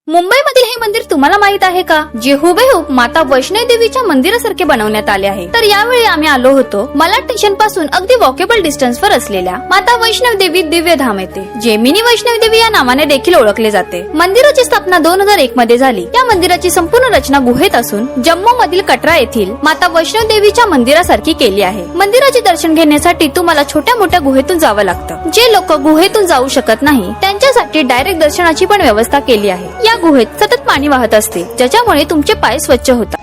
मुंबईमधील हे मंदिर तुम्हाला माहित आहे का, जे हुबेहूब माता वैष्णवी देवीच्या मंदिरासारखे बनवण्यात आले आहे. तर यावेळी आम्ही आलो होतो मलाड स्टेशन पासून अगदी वॉकेबल डिस्टन्स वर असलेल्या माता वैष्णवी देवी दिव्य धाम येथे, जे मिनी वैष्णवी देवी या नावाने देखील ओळखले जाते. मंदिराची स्थापना 2001 मध्ये झाली. या मंदिराची संपूर्ण रचना गुहेत असून जम्मू मधील कटरा येथील माता वैष्णवी देवीच्या मंदिरासारखी केली आहे. मंदिराचे दर्शन घेण्यासाठी तुम्हाला छोट्या मोठ्या गुहेतून जावं लागतं. जे लोक गुहेतून जाऊ शकत नाही त्यांच्यासाठी डायरेक्ट दर्शनाची पण व्यवस्था केली आहे. या गुहेत सतत पाणी वाहत असते, ज्याच्यामुळे तुमचे पाय स्वच्छ होतात.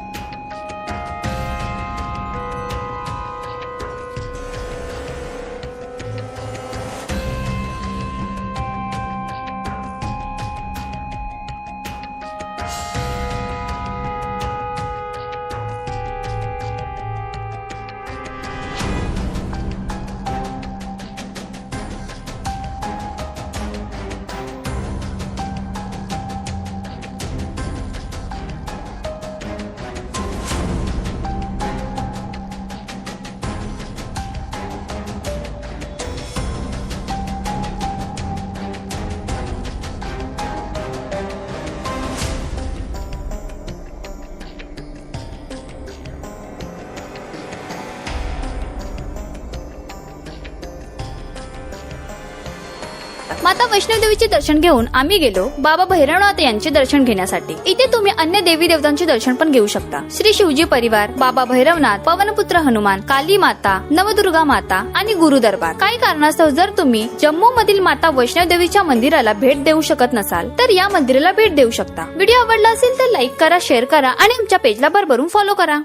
माता वैष्णवी देवीचे दर्शन घेऊन आम्ही गेलो बाबा भैरवनाथ यांचे दर्शन घेण्यासाठी. इथे तुम्ही अन्य देवी देवतांचे दर्शन पण घेऊ शकता. श्री शिवजी परिवार, बाबा भैरवनाथ, पवनपुत्र हनुमान, काली माता, नवदुर्गा माता आणि गुरु दरबार. काही कारणास्तव जर तुम्ही जम्मू मधील माता वैष्णवी देवीच्या मंदिराला भेट देऊ शकत नसाल तर या मंदिराला भेट देऊ शकता. व्हिडिओ आवडला असेल तर लाईक करा, शेअर करा आणि आमच्या पेजला भरभरून फॉलो करा.